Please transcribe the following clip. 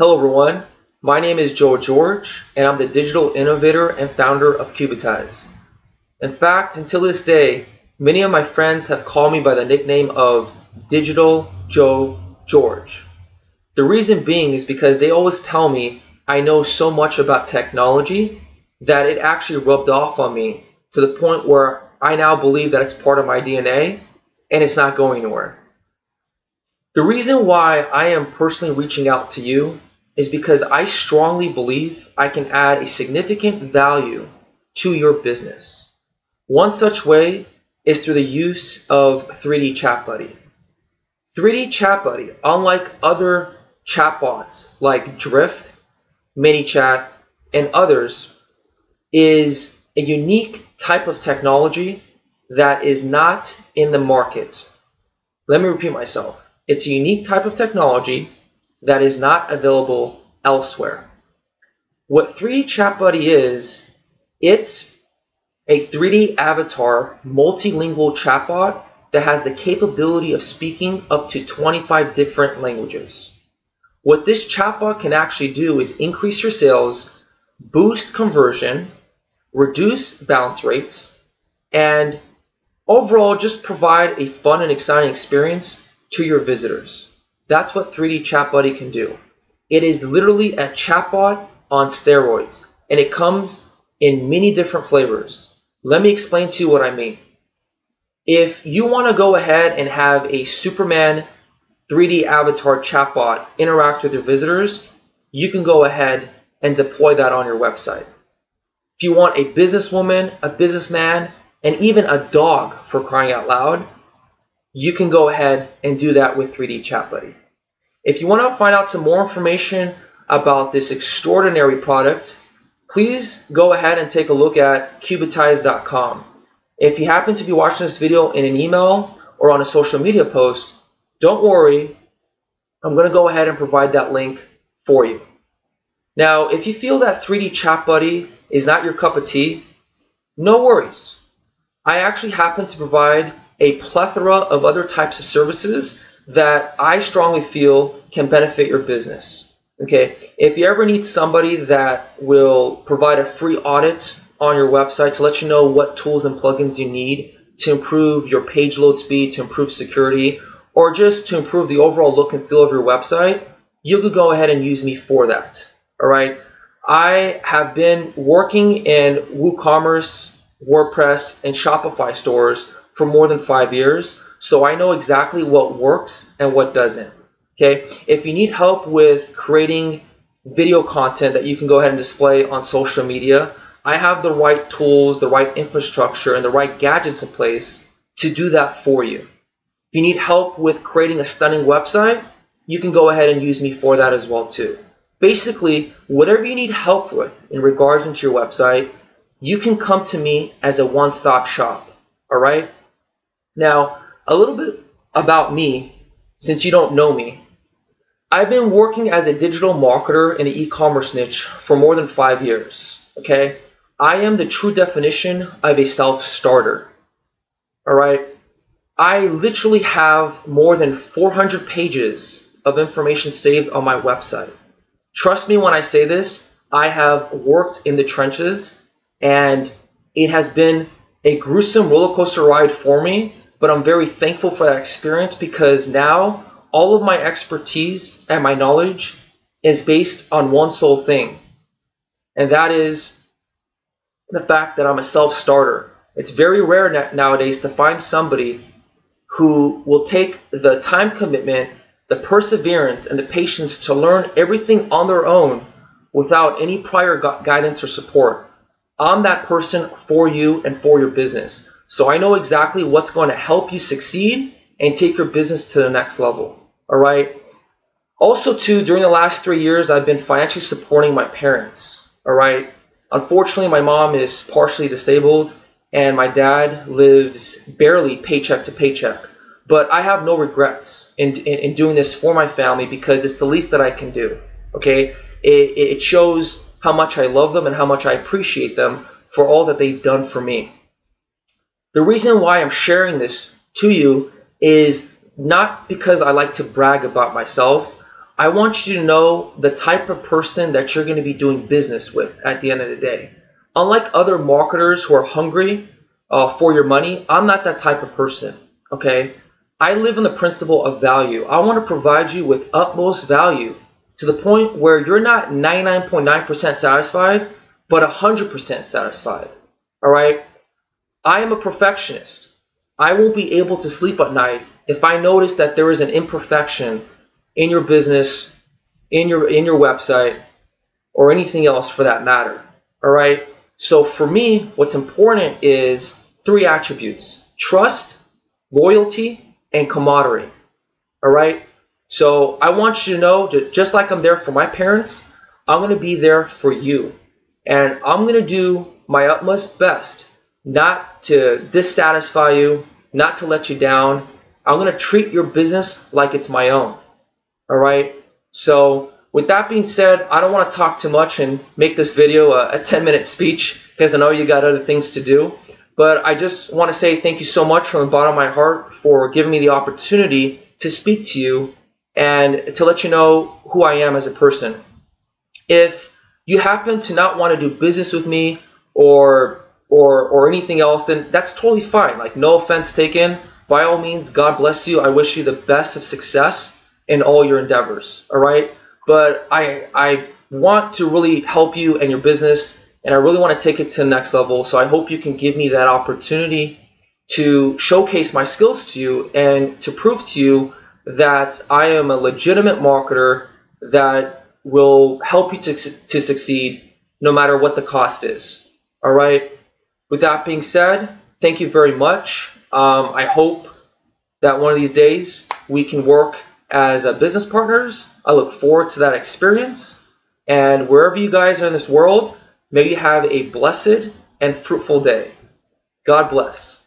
Hello everyone, my name is Joe George and I'm the digital innovator and founder of Cubitize. In fact, until this day, many of my friends have called me by the nickname of Digital Joe George. The reason being is because they always tell me I know so much about technology that it actually rubbed off on me to the point where I now believe that it's part of my DNA and it's not going anywhere. The reason why I am personally reaching out to you is because I strongly believe I can add a significant value to your business. One such way is through the use of 3D Chat Buddy. 3D Chat Buddy, unlike other chatbots like Drift, ManyChat, and others, is a unique type of technology that is not in the market. Let me repeat myself. It's a unique type of technology that is not available elsewhere. What 3D Chat Buddy is, it's a 3D avatar multilingual chatbot that has the capability of speaking up to 25 different languages. What this chatbot can actually do is increase your sales, boost conversion, reduce bounce rates, and overall just provide a fun and exciting experience to your visitors. That's what 3D Chat Buddy can do. It is literally a chatbot on steroids, and it comes in many different flavors. Let me explain to you what I mean. If you want to go ahead and have a Superman 3D avatar chatbot interact with your visitors, you can go ahead and deploy that on your website. If you want a businesswoman, a businessman, and even a dog, for crying out loud, you can go ahead and do that with 3D Chat Buddy. If you want to find out some more information about this extraordinary product, please go ahead and take a look at Cubitize.com. If you happen to be watching this video in an email or on a social media post, don't worry, I'm going to go ahead and provide that link for you. Now, if you feel that 3D Chat Buddy is not your cup of tea, no worries. I actually happen to provide a plethora of other types of services that I strongly feel can benefit your business. Okay, if you ever need somebody that will provide a free audit on your website to let you know what tools and plugins you need to improve your page load speed, to improve security, or just to improve the overall look and feel of your website, you could go ahead and use me for that. All right, I have been working in WooCommerce, WordPress, and Shopify stores for more than 5 years, so I know exactly what works and what doesn't. Okay, if you need help with creating video content that you can go ahead and display on social media, I have the right tools, the right infrastructure, and the right gadgets in place to do that for you. If you need help with creating a stunning website, you can go ahead and use me for that as well too. Basically, whatever you need help with in regards to your website, you can come to me as a one-stop shop. All right? Now, a little bit about me, since you don't know me. I've been working as a digital marketer in the e-commerce niche for more than 5 years. Okay? I am the true definition of a self-starter. All right? I literally have more than 400 pages of information saved on my website. Trust me when I say this, I have worked in the trenches and it has been a gruesome roller coaster ride for me, but I'm very thankful for that experience because now all of my expertise and my knowledge is based on one sole thing, and that is the fact that I'm a self-starter. It's very rare nowadays to find somebody who will take the time commitment, the perseverance, and the patience to learn everything on their own without any prior guidance or support. I'm that person for you and for your business. So I know exactly what's going to help you succeed and take your business to the next level. All right. Also, too, during the last 3 years, I've been financially supporting my parents. All right. Unfortunately, my mom is partially disabled and my dad lives barely paycheck to paycheck. But I have no regrets in doing this for my family because it's the least that I can do. Okay. It shows how much I love them and how much I appreciate them for all that they've done for me. The reason why I'm sharing this to you is not because I like to brag about myself. I want you to know the type of person that you're going to be doing business with at the end of the day. Unlike other marketers who are hungry for your money, I'm not that type of person, okay? I live in the principle of value. I want to provide you with utmost value to the point where you're not 99.9% satisfied, but 100% satisfied, all right? I am a perfectionist. I won't be able to sleep at night if I notice that there is an imperfection in your business, in your website, or anything else for that matter, all right? So for me, what's important is 3 attributes: trust, loyalty, and camaraderie, all right? So I want you to know, just like I'm there for my parents, I'm going to be there for you. And I'm going to do my utmost best not to dissatisfy you, not to let you down. I'm going to treat your business like it's my own, all right? So with that being said, I don't want to talk too much and make this video a 10-minute speech because I know you got other things to do. But I just want to say thank you so much from the bottom of my heart for giving me the opportunity to speak to you and to let you know who I am as a person. If you happen to not want to do business with me or anything else, then that's totally fine. Like, no offense taken. By all means, God bless you. I wish you the best of success in all your endeavors, all right? But I want to really help you and your business, and I really want to take it to the next level. So I hope you can give me that opportunity to showcase my skills to you and to prove to you that I am a legitimate marketer that will help you to succeed no matter what the cost is. All right. With that being said, thank you very much. I hope that one of these days we can work as business partners. I look forward to that experience. And wherever you guys are in this world, may you have a blessed and fruitful day. God bless.